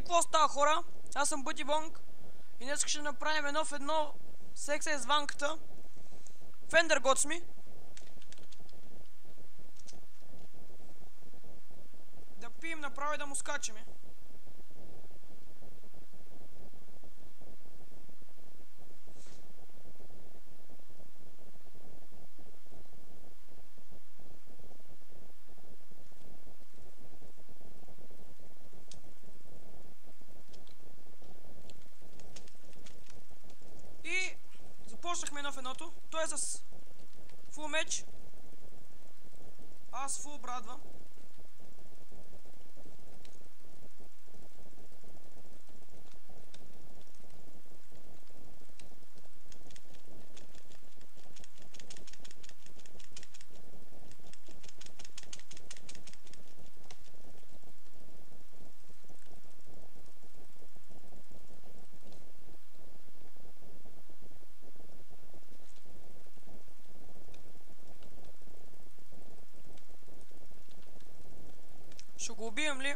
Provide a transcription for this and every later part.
какво става, хора? Аз съм Бъти Бонг и днес ще направим едно в едно секса с ванката. Fender Godsme. Да пием направо и да му скачаме. И започнахме едно в едното. Той е с фул меч. Аз фул брадва. Ще го убием ли?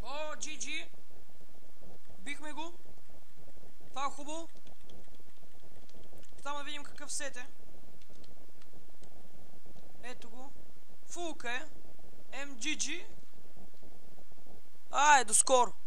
О, GG! Бихме го. Това е хубаво. Само да видим какъв сет е. Ето го. Фулка е. MGG. До скоро!